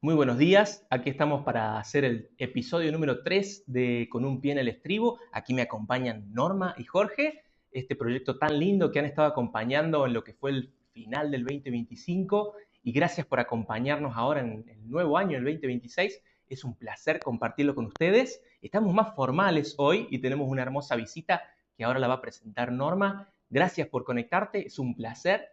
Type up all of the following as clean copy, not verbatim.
Muy buenos días, aquí estamos para hacer el episodio número 3 de Con un pie en el estribo. Aquí me acompañan Norma y Jorge, este proyecto tan lindo que han estado acompañando en lo que fue el final del 2025 y gracias por acompañarnos ahora en el nuevo año, el 2026. Es un placer compartirlo con ustedes. Estamos más formales hoy y tenemos una hermosa visita que ahora la va a presentar Norma. Gracias por conectarte, es un placer.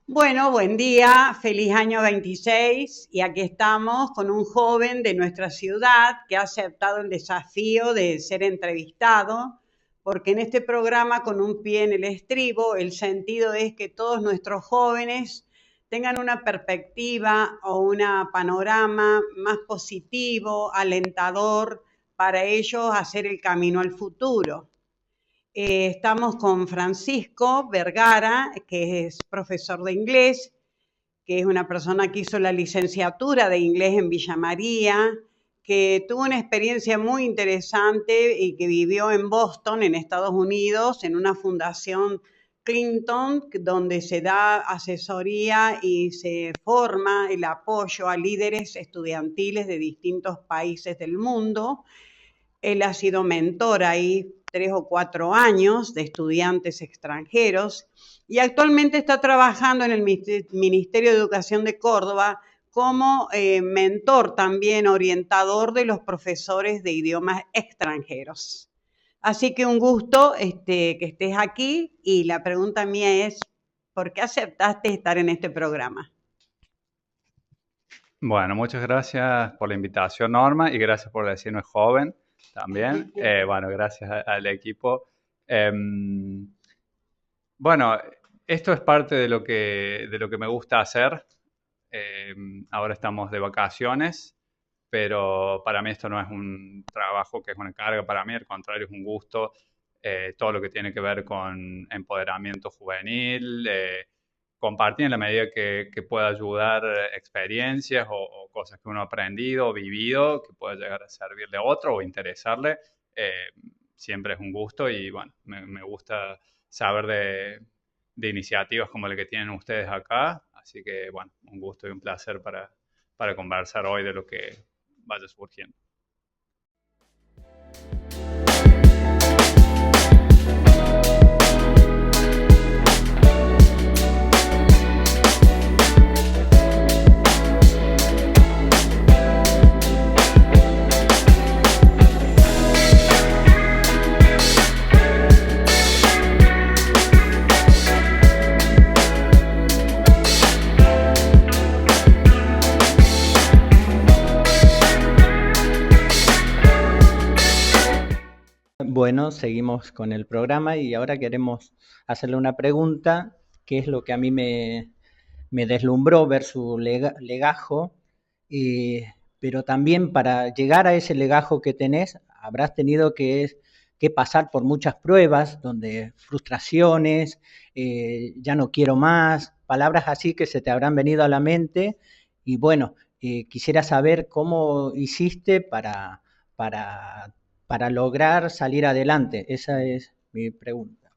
Bueno, buen día, feliz año 26 y aquí estamos con un joven de nuestra ciudad que ha aceptado el desafío de ser entrevistado, porque en este programa Con un pie en el estribo, el sentido es que todos nuestros jóvenes tengan una perspectiva o un panorama más positivo, alentador para ellos hacer el camino al futuro. Estamos con Francisco Vergara, que es profesor de inglés, que es una persona que hizo la licenciatura de inglés en Villa María, que tuvo una experiencia muy interesante y que vivió en Boston, en Estados Unidos, en una fundación Clinton, donde se da asesoría y se forma el apoyo a líderes estudiantiles de distintos países del mundo. Él ha sido mentor ahí 3 o 4 años de estudiantes extranjeros y actualmente está trabajando en el Ministerio de Educación de Córdoba como mentor también, orientador de los profesores de idiomas extranjeros. Así que un gusto que estés aquí y la pregunta mía es, ¿por qué aceptaste estar en este programa? Bueno, muchas gracias por la invitación, Norma, y gracias por decirme joven también. Bueno, gracias al equipo. Bueno, esto es parte de lo que me gusta hacer. Ahora estamos de vacaciones, pero para mí esto no es un trabajo que es una carga para mí, al contrario, es un gusto. Todo lo que tiene que ver con empoderamiento juvenil, compartir en la medida que pueda ayudar experiencias o cosas que uno ha aprendido o vivido, que pueda llegar a servirle a otro o interesarle, siempre es un gusto y bueno, me gusta saber de iniciativas como la que tienen ustedes acá, así que bueno, un gusto y un placer para conversar hoy de lo que vaya surgiendo. Bueno, seguimos con el programa y ahora queremos hacerle una pregunta, que es lo que a mí me deslumbró ver su legajo, pero también para llegar a ese legajo que tenés, habrás tenido que pasar por muchas pruebas, donde frustraciones, ya no quiero más, palabras así que se te habrán venido a la mente y bueno, quisiera saber cómo hiciste para lograr salir adelante. Esa es mi pregunta.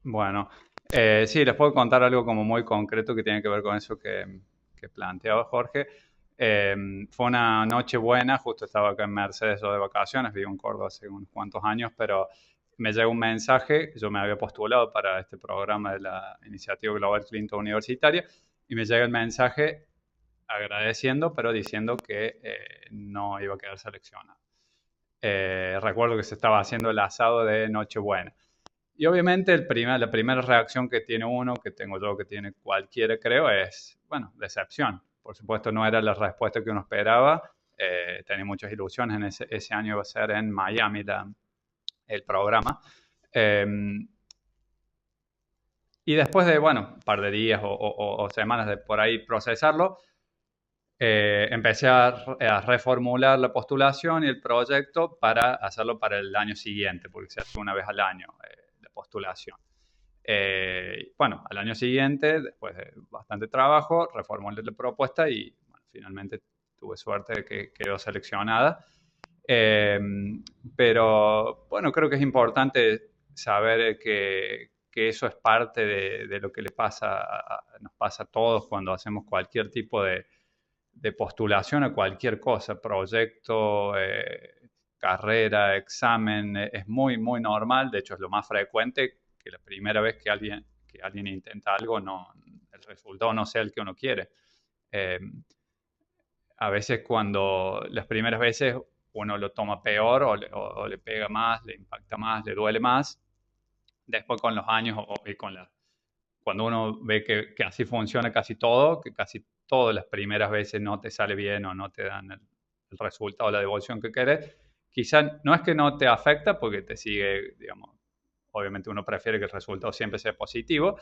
Bueno, sí, les puedo contar algo como muy concreto que tiene que ver con eso que planteaba Jorge. Fue una noche buena, justo estaba acá en Mercedes o de vacaciones, vivo en Córdoba hace unos cuantos años, pero me llegó un mensaje, yo me había postulado para este programa de la Iniciativa Global Clinton Universitaria, y me llega el mensaje agradeciendo, pero diciendo que no iba a quedar seleccionado. Recuerdo que se estaba haciendo el asado de Nochebuena. Y obviamente la primera reacción que tiene uno, que tengo yo, que tiene cualquiera, creo, es, bueno, decepción. Por supuesto, no era la respuesta que uno esperaba. Tenía muchas ilusiones. Ese año iba a ser en Miami el programa. Y después de, bueno, un par de días o semanas de por ahí procesarlo, empecé a reformular la postulación y el proyecto para hacerlo para el año siguiente, porque se hace una vez al año la postulación. Bueno, al año siguiente, después de bastante trabajo, reformulé la propuesta y bueno, finalmente tuve suerte de que quedó seleccionada. Pero bueno, creo que es importante saber que eso es parte de lo que nos pasa a todos cuando hacemos cualquier tipo de postulación a cualquier cosa, proyecto, carrera, examen. Es muy, muy normal. De hecho, es lo más frecuente que la primera vez que alguien intenta algo, el resultado no sea el que uno quiere. A veces cuando las primeras veces uno lo toma peor o le pega más, le impacta más, le duele más. Después con los años y cuando uno ve que así funciona casi todo, que casi todas las primeras veces no te sale bien o no te dan el resultado o la devolución que querés, quizás no es que no te afecta porque te sigue, digamos, obviamente uno prefiere que el resultado siempre sea positivo,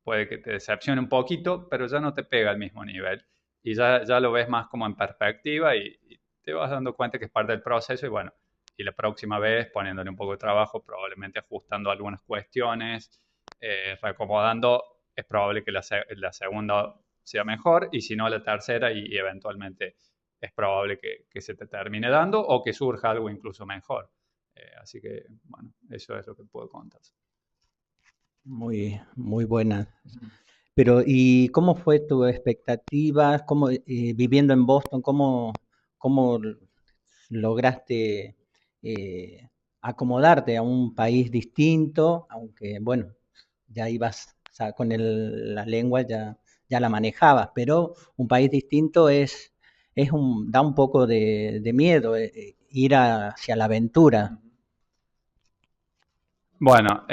puede que te decepcione un poquito, pero ya no te pega al mismo nivel y ya lo ves más como en perspectiva y te vas dando cuenta que es parte del proceso y bueno, y la próxima vez poniéndole un poco de trabajo, probablemente ajustando algunas cuestiones, reacomodando, es probable que la segunda sea mejor y si no la tercera y eventualmente es probable que se te termine dando o que surja algo incluso mejor. Así que, bueno, eso es lo que puedo contar. Muy, muy buena. Pero, ¿y cómo fue tu expectativa? ¿Cómo, viviendo en Boston, cómo lograste acomodarte a un país distinto? Aunque, bueno, ya ibas, o sea, con la lengua ya la manejabas, pero un país distinto da un poco de miedo, ir hacia la aventura. Bueno,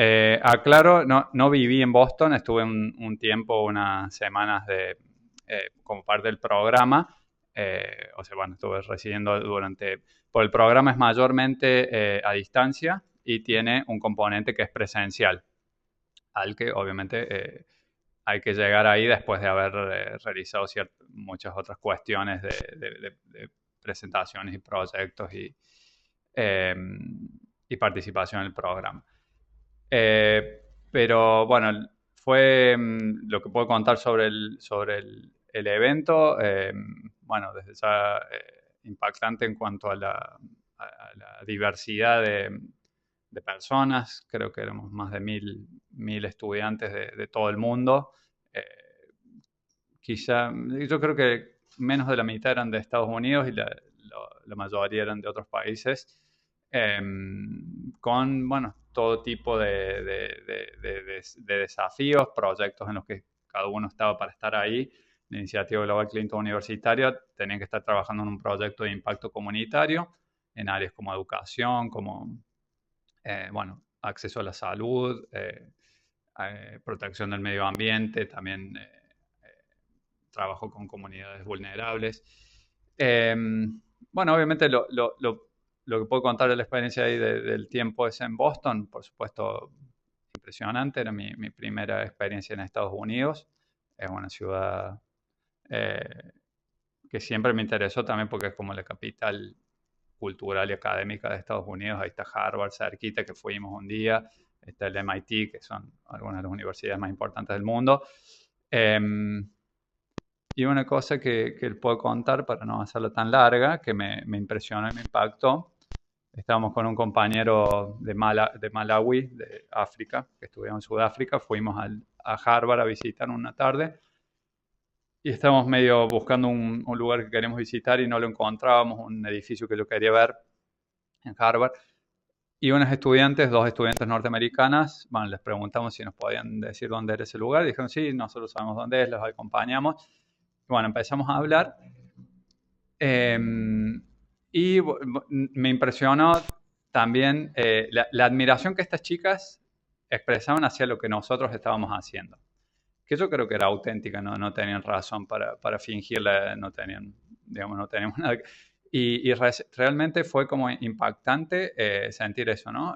aclaro, no viví en Boston, estuve un tiempo, unas semanas como parte del programa, o sea, bueno, estuve residiendo por el programa es mayormente a distancia y tiene un componente que es presencial, al que obviamente hay que llegar ahí después de haber realizado muchas otras cuestiones de presentaciones y proyectos eh, y participación en el programa. Pero bueno, fue lo que puedo contar sobre el evento. Bueno, desde ya impactante en cuanto a la diversidad de personas. Creo que éramos más de 1.000 estudiantes de todo el mundo. Yo creo que menos de la mitad eran de Estados Unidos y la mayoría eran de otros países. Con, bueno, todo tipo de desafíos, proyectos en los que cada uno estaba para estar ahí. La iniciativa Global Clinton Universitaria tenían que estar trabajando en un proyecto de impacto comunitario en áreas como educación, como, bueno, acceso a la salud, protección del medio ambiente, también trabajo con comunidades vulnerables. Bueno, obviamente lo que puedo contar de la experiencia ahí del tiempo es en Boston, por supuesto, impresionante. Era mi primera experiencia en Estados Unidos. Es una ciudad que siempre me interesó también porque es como la capital cultural y académica de Estados Unidos. Ahí está Harvard cerquita, que fuimos un día. Está el MIT, que son algunas de las universidades más importantes del mundo. Y una cosa que puedo contar para no hacerla tan larga, que me impresionó y me impactó. Estábamos con un compañero de Malawi, de África, que estudiaba en Sudáfrica. Fuimos a Harvard a visitar una tarde y estábamos medio buscando un lugar que queríamos visitar y no lo encontrábamos, un edificio que yo quería ver en Harvard. Y dos estudiantes norteamericanas, bueno, les preguntamos si nos podían decir dónde era ese lugar. Dijeron, sí, nosotros sabemos dónde es, los acompañamos. Bueno, empezamos a hablar y me impresionó también la admiración que estas chicas expresaban hacia lo que nosotros estábamos haciendo. Que yo creo que era auténtica, no tenían razón para fingirla, no teníamos nada. Y realmente fue como impactante sentir eso, ¿no?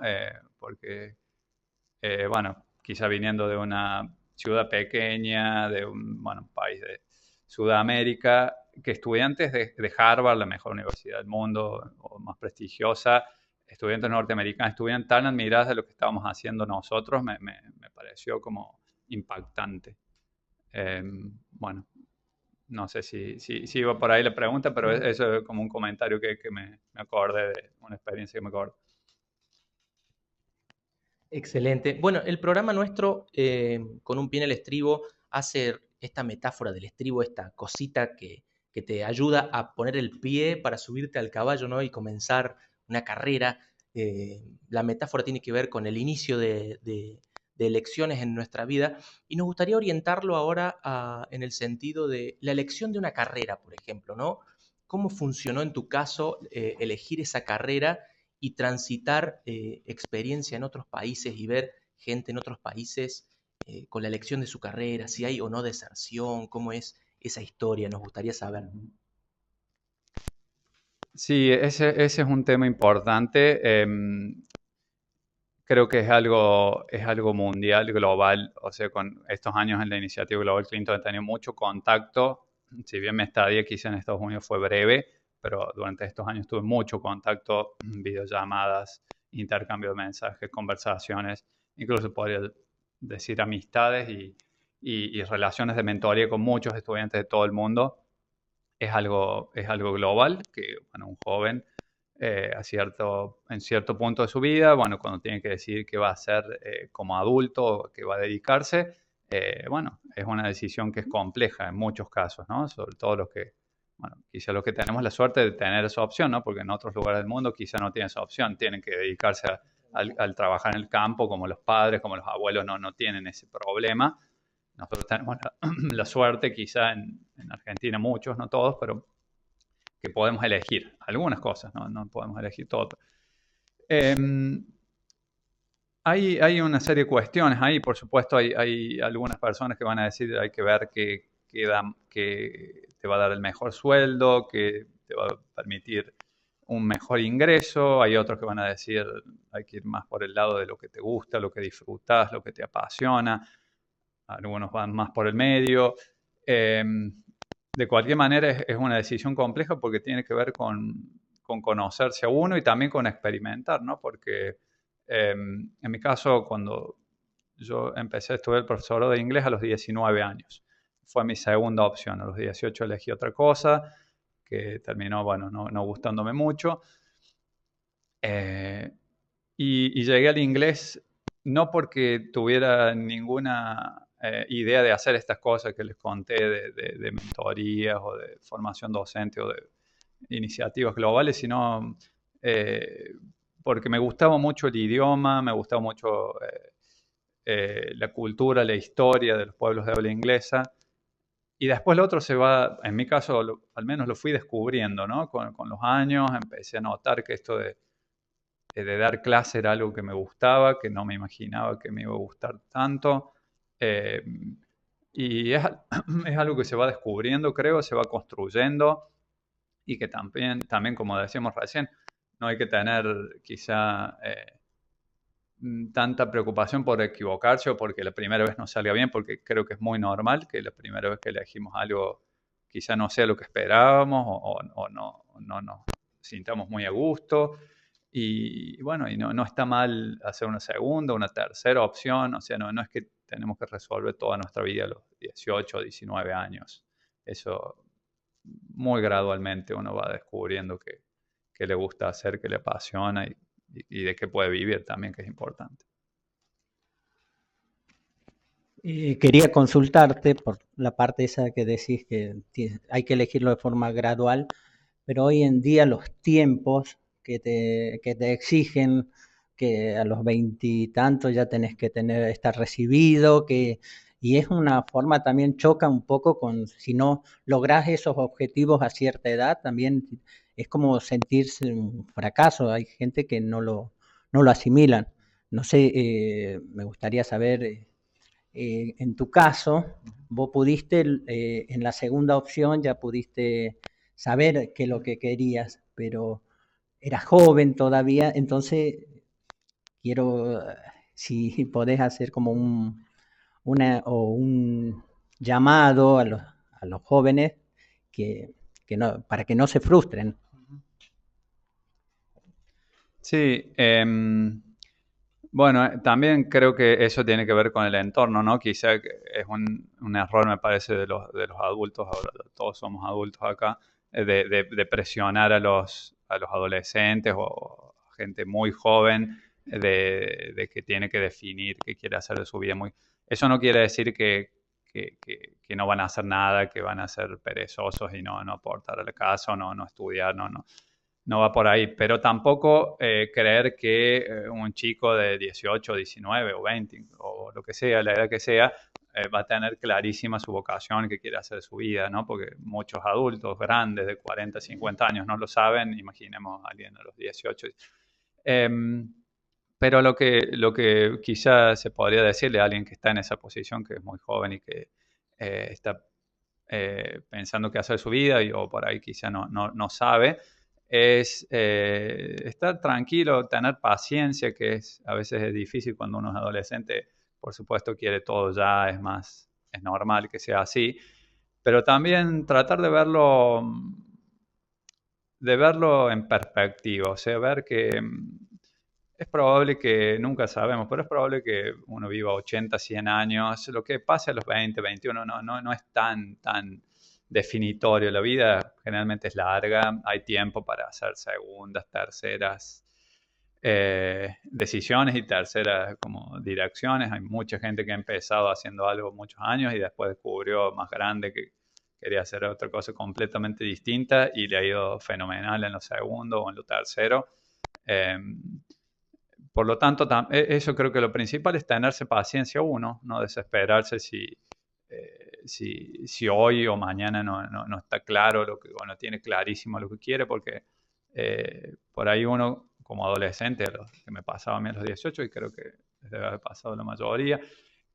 Porque, bueno, quizá viniendo de una ciudad pequeña, de un país de Sudamérica, que estudiantes de Harvard, la mejor universidad del mundo o más prestigiosa, estudiantes norteamericanos, estuvieran tan admirados de lo que estábamos haciendo nosotros, me pareció como impactante. Bueno, no sé si iba por ahí la pregunta, pero eso es como un comentario que me acordé de una experiencia que me acordé. Excelente. Bueno, el programa nuestro, con un pie en el estribo, hace esta metáfora del estribo, esta cosita que te ayuda a poner el pie para subirte al caballo, ¿no? Y comenzar una carrera. La metáfora tiene que ver con el inicio de elecciones en nuestra vida, y nos gustaría orientarlo ahora en el sentido de la elección de una carrera, por ejemplo, ¿no? ¿Cómo funcionó en tu caso elegir esa carrera y transitar experiencia en otros países y ver gente en otros países con la elección de su carrera, si hay o no deserción, cómo es esa historia? Nos gustaría saber. Sí, ese es un tema importante. Creo que es algo mundial, global. O sea, con estos años en la iniciativa Global Clinton he tenido mucho contacto. Si bien mi estadía quizá en Estados Unidos fue breve, pero durante estos años tuve mucho contacto, videollamadas, intercambio de mensajes, conversaciones, incluso podría decir amistades y relaciones de mentoría con muchos estudiantes de todo el mundo. Es algo global que, bueno, un joven en cierto punto de su vida, bueno, cuando tiene que decidir qué va a hacer como adulto, qué va a dedicarse, bueno, es una decisión que es compleja en muchos casos, ¿no? Sobre todo los que, bueno, quizá los que tenemos la suerte de tener esa opción, ¿no? Porque en otros lugares del mundo quizá no tienen esa opción, tienen que dedicarse al trabajar en el campo, como los padres, como los abuelos no tienen ese problema. Nosotros tenemos la suerte, quizá en Argentina muchos, no todos, pero que podemos elegir algunas cosas, no podemos elegir todo. Hay una serie de cuestiones ahí, por supuesto hay algunas personas que van a decir hay que ver que te va a dar el mejor sueldo, que te va a permitir un mejor ingreso. Hay otros que van a decir hay que ir más por el lado de lo que te gusta, lo que disfrutas, lo que te apasiona. Algunos van más por el medio. De cualquier manera es una decisión compleja porque tiene que ver con conocerse a uno y también con experimentar, ¿no? Porque en mi caso, cuando yo empecé a estudiar el profesorado de inglés a los 19 años, fue mi segunda opción. A los 18 elegí otra cosa que terminó, bueno, no gustándome mucho. Y llegué al inglés no porque tuviera ninguna idea de hacer estas cosas que les conté de mentorías o de formación docente o de iniciativas globales, sino porque me gustaba mucho el idioma, me gustaba mucho la cultura, la historia de los pueblos de habla inglesa. Y después lo otro se va, en mi caso al menos lo fui descubriendo, ¿no? Con los años empecé a notar que esto de dar clase era algo que me gustaba, que no me imaginaba que me iba a gustar tanto. Y es algo que se va descubriendo, creo, se va construyendo y que también como decíamos recién, no hay que tener quizá tanta preocupación por equivocarse o porque la primera vez no salga bien, porque creo que es muy normal que la primera vez que elegimos algo quizá no sea lo que esperábamos o no nos sintamos muy a gusto. Y bueno, y no está mal hacer una segunda, una tercera opción. O sea, no es que tenemos que resolver toda nuestra vida a los 18 o 19 años. Eso muy gradualmente uno va descubriendo qué le gusta hacer, qué le apasiona y de qué puede vivir también, que es importante. Quería consultarte por la parte esa que decís que hay que elegirlo de forma gradual, pero hoy en día los tiempos que te exigen que a los 20 y tantos ya tenés que estar recibido, y es una forma también choca un poco con si no lográs esos objetivos a cierta edad, también es como sentirse un fracaso. Hay gente que no lo asimilan. No sé, me gustaría saber, en tu caso, vos pudiste, en la segunda opción ya pudiste saber qué es lo que querías, pero eras joven todavía, entonces quiero si podés hacer como un llamado a los jóvenes para que no se frustren. Sí, bueno, también creo que eso tiene que ver con el entorno, ¿no? Quizá es un error, me parece, de los adultos, ahora todos somos adultos acá, de presionar a los adolescentes o gente muy joven de que tiene que definir qué quiere hacer de su vida. Eso no quiere decir que no van a hacer nada, que van a ser perezosos y no aportar a la casa, no estudiar, no va por ahí, pero tampoco creer que un chico de 18, 19 o 20 o lo que sea, la edad que sea, va a tener clarísima su vocación, qué quiere hacer de su vida, ¿no? Porque muchos adultos grandes de 40, 50 años no lo saben, imaginemos a alguien a los 18. Pero lo que quizás se podría decirle a alguien que está en esa posición, que es muy joven y que está pensando qué hacer de su vida o por ahí quizá no sabe, es estar tranquilo, tener paciencia, que a veces es difícil cuando uno es adolescente, por supuesto quiere todo ya, es normal que sea así, pero también tratar de verlo en perspectiva, o sea, ver que es probable que, nunca sabemos, pero es probable que uno viva 80, 100 años, lo que pase a los 20, 21 no es tan definitorio. La vida generalmente es larga, hay tiempo para hacer segundas, terceras decisiones y terceras como direcciones. Hay mucha gente que ha empezado haciendo algo muchos años y después descubrió más grande que quería hacer otra cosa completamente distinta y le ha ido fenomenal en lo segundo o en lo tercero. Por lo tanto, eso creo que lo principal es tenerse paciencia uno, no desesperarse si hoy o mañana no está claro o no tiene clarísimo lo que quiere, porque por ahí uno como adolescente, que me pasaba a mí a los 18 y creo que les debe haber pasado a la mayoría,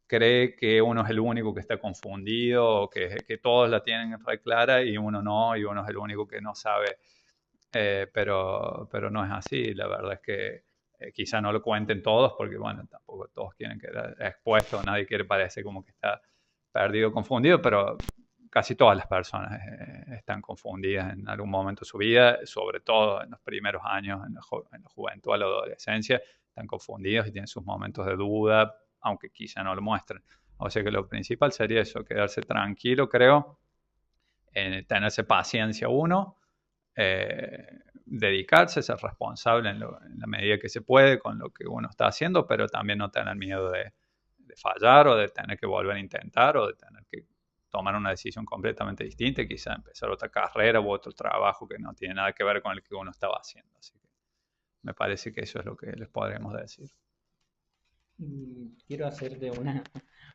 cree que uno es el único que está confundido o que todos la tienen re clara y uno no, y uno es el único que no sabe, pero no es así. La verdad es que quizá no lo cuenten todos porque, bueno, tampoco todos quieren quedar expuestos, nadie quiere parecer como que está perdido, confundido, pero casi todas las personas están confundidas en algún momento de su vida, sobre todo en los primeros años, en la juventud, a la adolescencia, están confundidos y tienen sus momentos de duda, aunque quizá no lo muestren. O sea que lo principal sería eso, quedarse tranquilo, creo, tenerse paciencia uno, dedicarse, ser responsable en la medida que se puede con lo que uno está haciendo, pero también no tener miedo de fallar o de tener que volver a intentar o de tener que tomar una decisión completamente distinta, quizá empezar otra carrera u otro trabajo que no tiene nada que ver con el que uno estaba haciendo. Así que me parece que eso es lo que les podremos decir. Quiero hacerte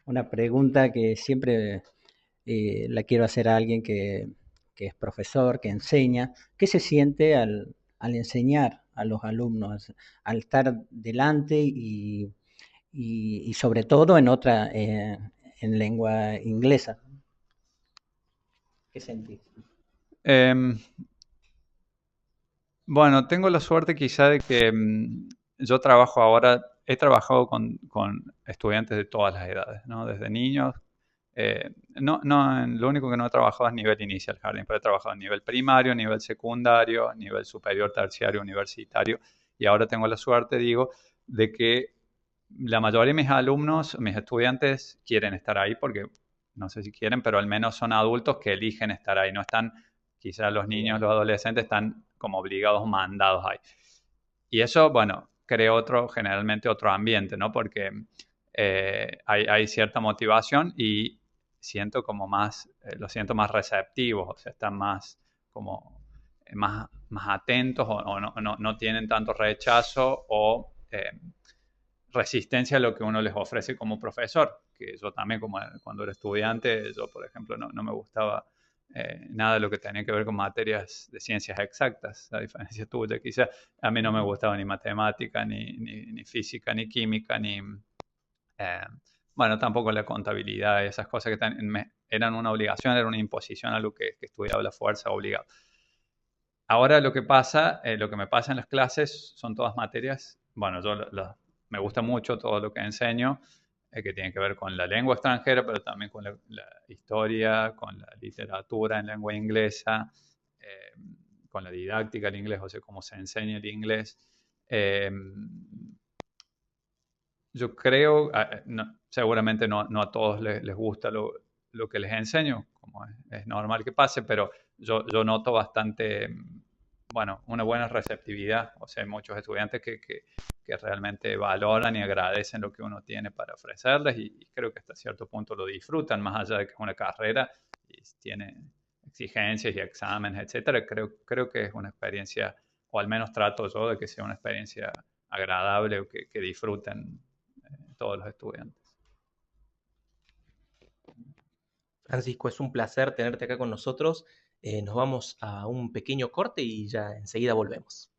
una pregunta que siempre la quiero hacer a alguien que es profesor, que enseña. ¿Qué se siente al enseñar a los alumnos, al estar delante y sobre todo en lengua inglesa? ¿Qué sentís? Bueno, tengo la suerte quizá de que yo trabajo ahora, he trabajado con estudiantes de todas las edades, ¿no? Desde niños. Lo único que no he trabajado es nivel inicial jardín, pero he trabajado en nivel primario, nivel secundario, nivel superior, terciario, universitario. Y ahora tengo la suerte, digo, de que la mayoría de mis alumnos, mis estudiantes, quieren estar ahí porque, no sé si quieren, pero al menos son adultos que eligen estar ahí. No están, quizás los niños, los adolescentes están como obligados, mandados ahí. Y eso, bueno, crea generalmente otro ambiente, ¿no? Porque hay cierta motivación y siento como los siento más receptivos, o sea, están más como más atentos o no tienen tanto rechazo o resistencia a lo que uno les ofrece como profesor, que yo también como cuando era estudiante, yo por ejemplo no me gustaba nada de lo que tenía que ver con materias de ciencias exactas, a diferencia tuya quizá, a mí no me gustaba ni matemática, ni física, ni química, bueno, tampoco la contabilidad, esas cosas que eran una obligación, era una imposición a lo que estudiaba la fuerza obligado. Ahora lo que me pasa en las clases son todas materias, bueno, yo me gusta mucho todo lo que enseño, que tiene que ver con la lengua extranjera, pero también con la historia, con la literatura en lengua inglesa, con la didáctica del inglés, o sea, cómo se enseña el inglés. Yo creo, seguramente no a todos les gusta lo que les enseño, como es normal que pase, pero yo noto bastante, bueno, una buena receptividad. O sea, hay muchos estudiantes que realmente valoran y agradecen lo que uno tiene para ofrecerles y creo que hasta cierto punto lo disfrutan, más allá de que es una carrera y tiene exigencias y exámenes, etcétera. Creo que es una experiencia, o al menos trato yo de que sea una experiencia agradable o que disfruten todos los estudiantes. Francisco, es un placer tenerte acá con nosotros. Nos vamos a un pequeño corte y ya enseguida volvemos.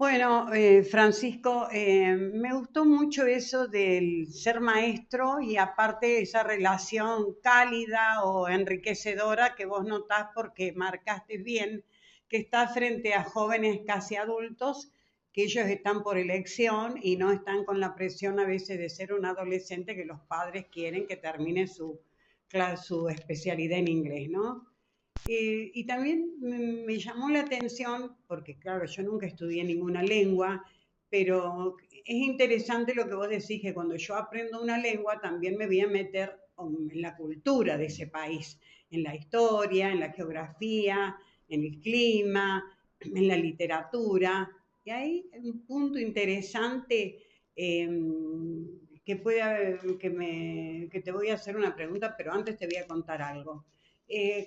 Bueno, Francisco, me gustó mucho eso del ser maestro y aparte esa relación cálida o enriquecedora que vos notás porque marcaste bien que estás frente a jóvenes casi adultos, que ellos están por elección y no están con la presión a veces de ser un adolescente que los padres quieren que termine su especialidad en inglés, ¿no? Y también me llamó la atención, porque claro, yo nunca estudié ninguna lengua, pero es interesante lo que vos decís, que cuando yo aprendo una lengua también me voy a meter en la cultura de ese país, en la historia, en la geografía, en el clima, en la literatura. Y hay un punto interesante que te voy a hacer una pregunta, pero antes te voy a contar algo.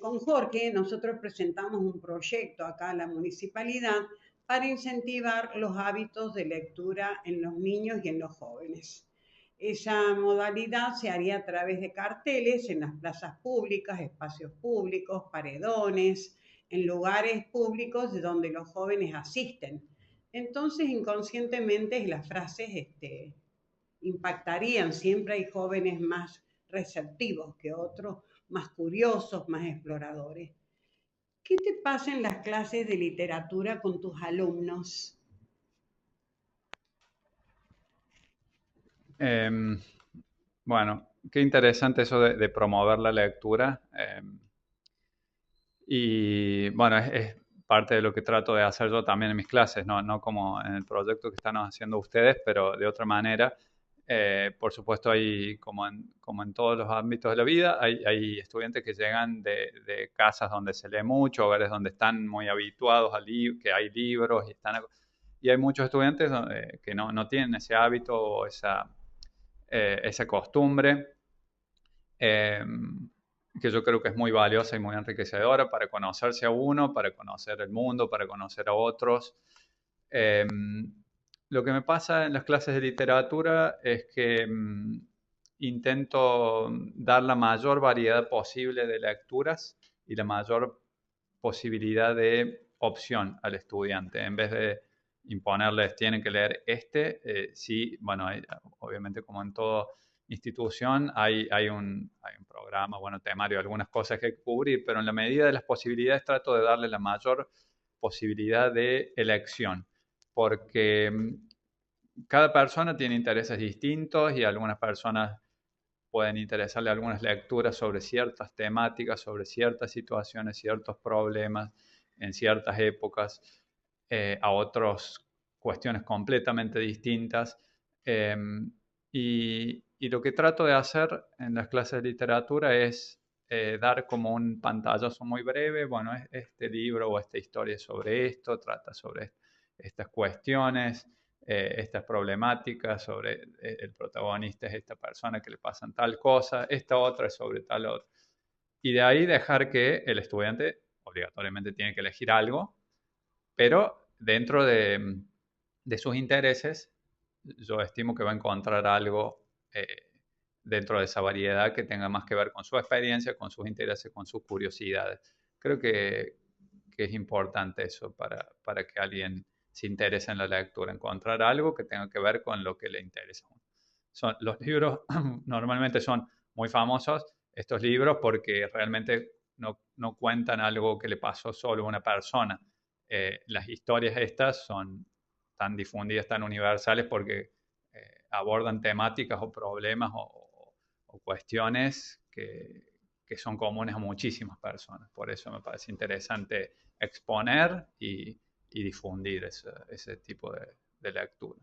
Con Jorge nosotros presentamos un proyecto acá en la municipalidad para incentivar los hábitos de lectura en los niños y en los jóvenes. Esa modalidad se haría a través de carteles en las plazas públicas, espacios públicos, paredones, en lugares públicos de donde los jóvenes asisten. Entonces, inconscientemente las frases impactarían. Siempre hay jóvenes más receptivos que otros, más curiosos, más exploradores. ¿Qué te pasa en las clases de literatura con tus alumnos? Bueno, qué interesante eso de promover la lectura. Y bueno, es parte de lo que trato de hacer yo también en mis clases, no como en el proyecto que están haciendo ustedes, pero de otra manera. Por supuesto, hay, como en todos los ámbitos de la vida, hay estudiantes que llegan de casas donde se lee mucho, hogares donde están muy habituados que hay libros y hay muchos estudiantes que no tienen ese hábito o esa costumbre, que yo creo que es muy valiosa y muy enriquecedora para conocerse a uno, para conocer el mundo, para conocer a otros. Lo que me pasa en las clases de literatura es que intento dar la mayor variedad posible de lecturas y la mayor posibilidad de opción al estudiante. En vez de imponerles, tienen que leer sí, bueno, obviamente como en toda institución hay un programa, temario, algunas cosas que hay que cubrir, pero en la medida de las posibilidades trato de darle la mayor posibilidad de elección, porque cada persona tiene intereses distintos y algunas personas pueden interesarle algunas lecturas sobre ciertas temáticas, sobre ciertas situaciones, ciertos problemas en ciertas épocas, a otras cuestiones completamente distintas. Y lo que trato de hacer en las clases de literatura es dar como un pantallazo muy breve, este libro o esta historia sobre esto, trata sobre estas cuestiones, estas problemáticas, sobre el protagonista es esta persona que le pasan tal cosa, esta otra es sobre tal otra. Y de ahí dejar que el estudiante obligatoriamente tiene que elegir algo, pero dentro de sus intereses, yo estimo que va a encontrar algo dentro de esa variedad que tenga más que ver con su experiencia, con sus intereses, con sus curiosidades. Creo que es importante eso para que alguien se interese en la lectura, encontrar algo que tenga que ver con lo que le interesa. Los libros normalmente son muy famosos, estos libros, porque realmente no cuentan algo que le pasó solo a una persona. Las historias estas son tan difundidas, tan universales, porque abordan temáticas o problemas o cuestiones que son comunes a muchísimas personas. Por eso me parece interesante exponer y difundir ese tipo de lectura.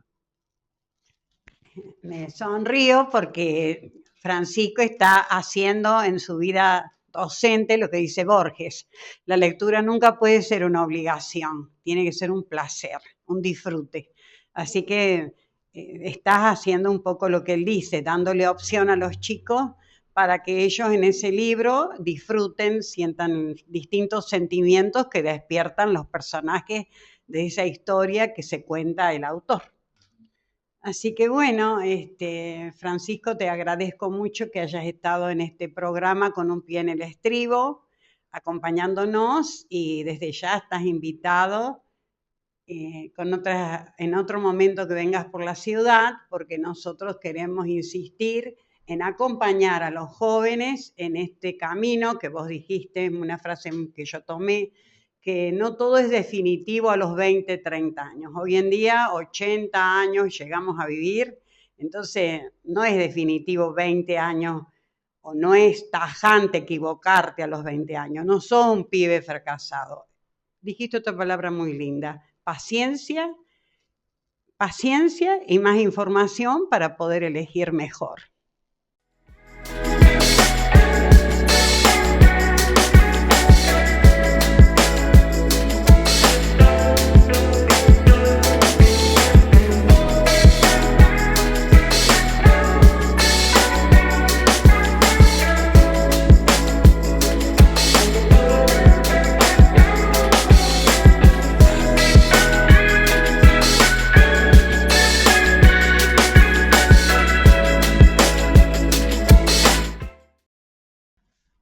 Me sonrío porque Francisco está haciendo en su vida docente lo que dice Borges. La lectura nunca puede ser una obligación, tiene que ser un placer, un disfrute. Así que estás haciendo un poco lo que él dice, dándole opción a los chicos para que ellos en ese libro disfruten, sientan distintos sentimientos que despiertan los personajes de esa historia que se cuenta el autor. Así que bueno, Francisco, te agradezco mucho que hayas estado en este programa con un pie en el estribo, acompañándonos, y desde ya estás invitado en otro momento que vengas por la ciudad, porque nosotros queremos insistir en acompañar a los jóvenes en este camino que vos dijiste, una frase que yo tomé, que no todo es definitivo a los 20, 30 años. Hoy en día, 80 años llegamos a vivir, entonces no es definitivo 20 años, o no es tajante equivocarte a los 20 años. No sos un pibe fracasado. Dijiste otra palabra muy linda, paciencia y más información para poder elegir mejor.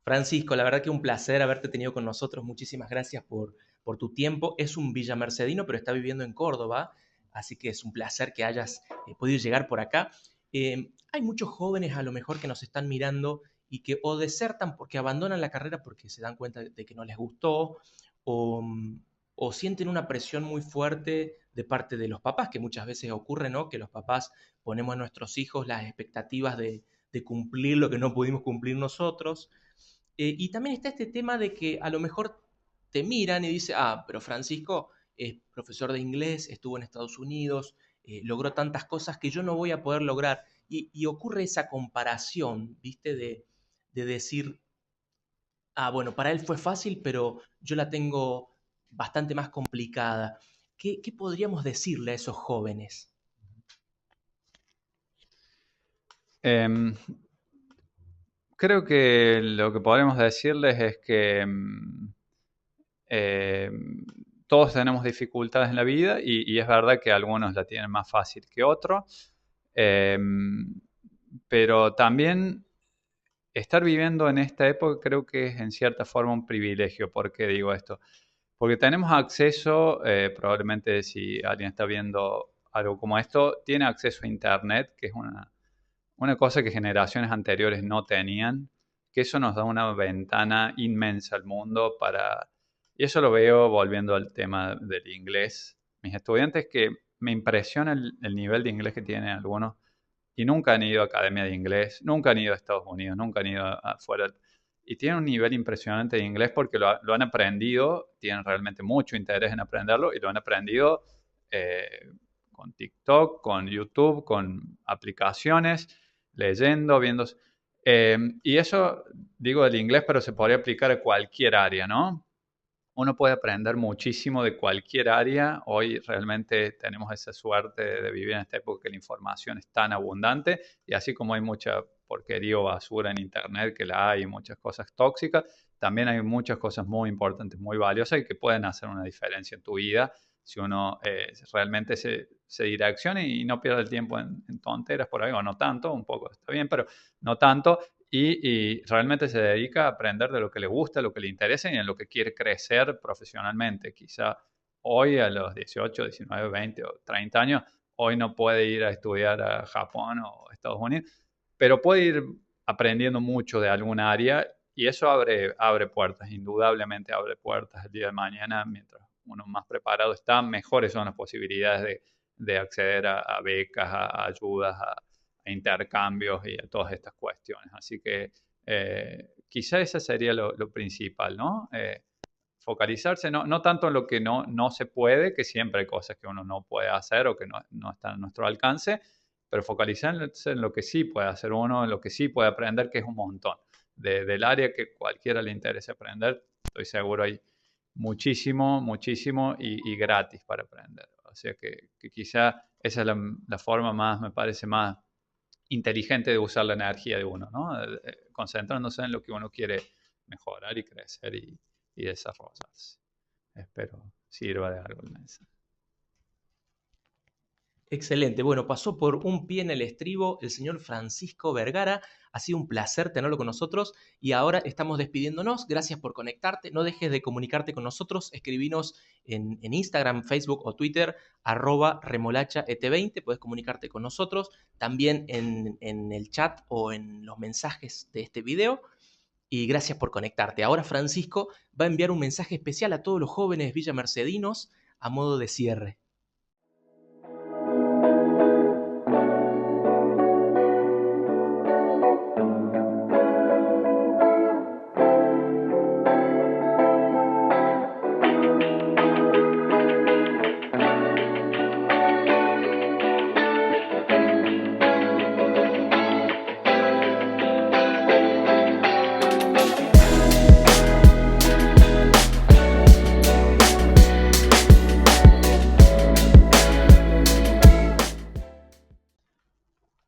Francisco, la verdad que un placer haberte tenido con nosotros. Muchísimas gracias por tu tiempo. Es un villamercedino, pero está viviendo en Córdoba, así que es un placer que hayas podido llegar por acá. Hay muchos jóvenes a lo mejor que nos están mirando y que o desertan porque abandonan la carrera porque se dan cuenta de que no les gustó, o sienten una presión muy fuerte de parte de los papás, que muchas veces ocurre, ¿no? Que los papás ponemos a nuestros hijos las expectativas de cumplir lo que no pudimos cumplir nosotros. Y también está este tema de que a lo mejor te miran y dicen, pero Francisco es profesor de inglés, estuvo en Estados Unidos, logró tantas cosas que yo no voy a poder lograr. y ocurre esa comparación, ¿viste? De decir, bueno, para él fue fácil, pero yo la tengo bastante más complicada. ¿Qué podríamos decirle a esos jóvenes? Creo que lo que podemos decirles es que todos tenemos dificultades en la vida y es verdad que algunos la tienen más fácil que otros, pero también estar viviendo en esta época creo que es en cierta forma un privilegio. ¿Por qué digo esto? Porque tenemos acceso, probablemente si alguien está viendo algo como esto, tiene acceso a Internet, que es una cosa que generaciones anteriores no tenían, que eso nos da una ventana inmensa al mundo y eso lo veo volviendo al tema del inglés. Mis estudiantes que me impresiona el nivel de inglés que tienen algunos y nunca han ido a academia de inglés, nunca han ido a Estados Unidos, nunca han ido afuera. Y tienen un nivel impresionante de inglés porque lo han aprendido, tienen realmente mucho interés en aprenderlo y lo han aprendido con TikTok, con YouTube, con aplicaciones, leyendo, viendo. Y eso digo del inglés, pero se podría aplicar a cualquier área, ¿no? Uno puede aprender muchísimo de cualquier área. Hoy realmente tenemos esa suerte de vivir en esta época que la información es tan abundante y así como hay mucha porquería o basura en Internet, que la hay, muchas cosas tóxicas, también hay muchas cosas muy importantes, muy valiosas y que pueden hacer una diferencia en tu vida si uno realmente se direcciona y no pierde el tiempo en tonteras por ahí, o no tanto, un poco está bien, pero no tanto. Y realmente se dedica a aprender de lo que le gusta, lo que le interesa y en lo que quiere crecer profesionalmente. Quizá hoy a los 18, 19, 20 o 30 años, hoy no puede ir a estudiar a Japón o Estados Unidos, pero puede ir aprendiendo mucho de alguna área y eso abre puertas, indudablemente abre puertas el día de mañana. Mientras uno más preparado está, mejores son las posibilidades de acceder a becas, a ayudas, a intercambios y a todas estas cuestiones. Así que quizá ese sería lo principal, ¿no? Focalizarse no tanto en lo que no se puede, que siempre hay cosas que uno no puede hacer o que no están a nuestro alcance, pero focalizarse en lo que sí puede hacer uno, en lo que sí puede aprender, que es un montón. Del área que cualquiera le interese aprender, estoy seguro hay muchísimo, muchísimo y gratis para aprender. O sea que quizá esa es la forma más, me parece, más inteligente de usar la energía de uno, ¿no? Concentrándose en lo que uno quiere mejorar y crecer y desarrollarse. Espero sirva de algo el mensaje. Excelente. Bueno, pasó por un pie en el estribo el señor Francisco Vergara. Ha sido un placer tenerlo con nosotros y ahora estamos despidiéndonos. Gracias por conectarte. No dejes de comunicarte con nosotros. Escribinos en Instagram, Facebook o Twitter, @remolachaet20. Puedes comunicarte con nosotros. También en el chat o en los mensajes de este video. Y gracias por conectarte. Ahora Francisco va a enviar un mensaje especial a todos los jóvenes villamercedinos a modo de cierre.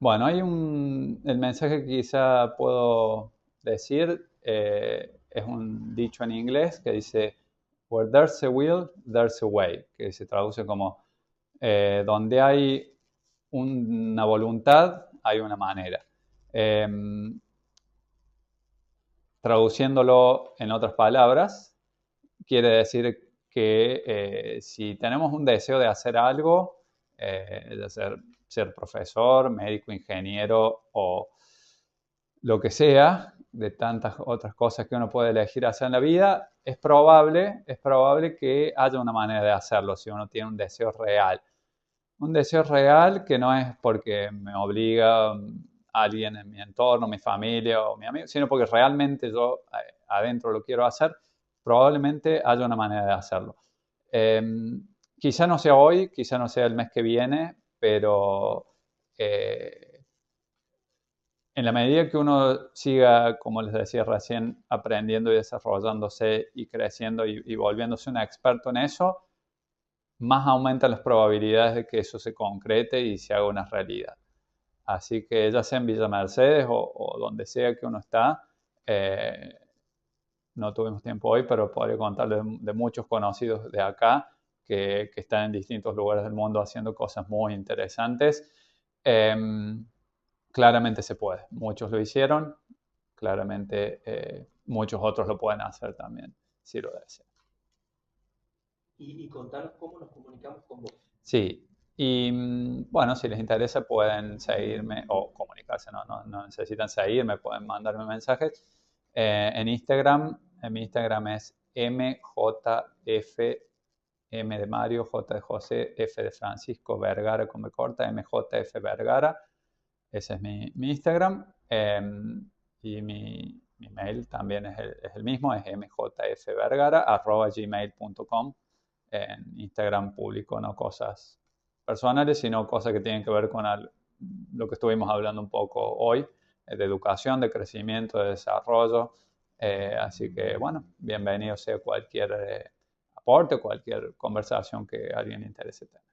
Bueno, el mensaje que quizá puedo decir es un dicho en inglés que dice, "Where there's a will, there's a way", que se traduce como, donde hay una voluntad, hay una manera. Traduciéndolo en otras palabras, quiere decir que si tenemos un deseo de hacer algo, ser profesor, médico, ingeniero o lo que sea, de tantas otras cosas que uno puede elegir hacer en la vida, es probable que haya una manera de hacerlo si uno tiene un deseo real. Un deseo real que no es porque me obliga alguien en mi entorno, mi familia o mi amigo, sino porque realmente yo adentro lo quiero hacer, probablemente haya una manera de hacerlo. Quizá no sea hoy, quizá no sea el mes que viene, pero en la medida que uno siga, como les decía recién, aprendiendo y desarrollándose y creciendo y volviéndose un experto en eso, más aumentan las probabilidades de que eso se concrete y se haga una realidad. Así que ya sea en Villa Mercedes o donde sea que uno está, no tuvimos tiempo hoy, pero podría contarles de muchos conocidos de acá que están en distintos lugares del mundo haciendo cosas muy interesantes. Claramente se puede. Muchos lo hicieron. Claramente muchos otros lo pueden hacer también, si lo desean. Y contanos cómo nos comunicamos con vos. Sí. Y bueno, si les interesa pueden seguirme o comunicarse, no necesitan seguirme, pueden mandarme mensajes en Instagram. Mi Instagram es MJF, M de Mario, J de José, F de Francisco, Vergara con B corta, MJF Vergara. Ese es mi Instagram. Y mi mail también es el mismo, es mjfvergara@gmail.com. En Instagram publico no cosas personales, sino cosas que tienen que ver con lo que estuvimos hablando un poco hoy, de educación, de crecimiento, de desarrollo. Así que, bueno, bienvenido sea cualquier aporte o cualquier conversación que a alguien le interese tener.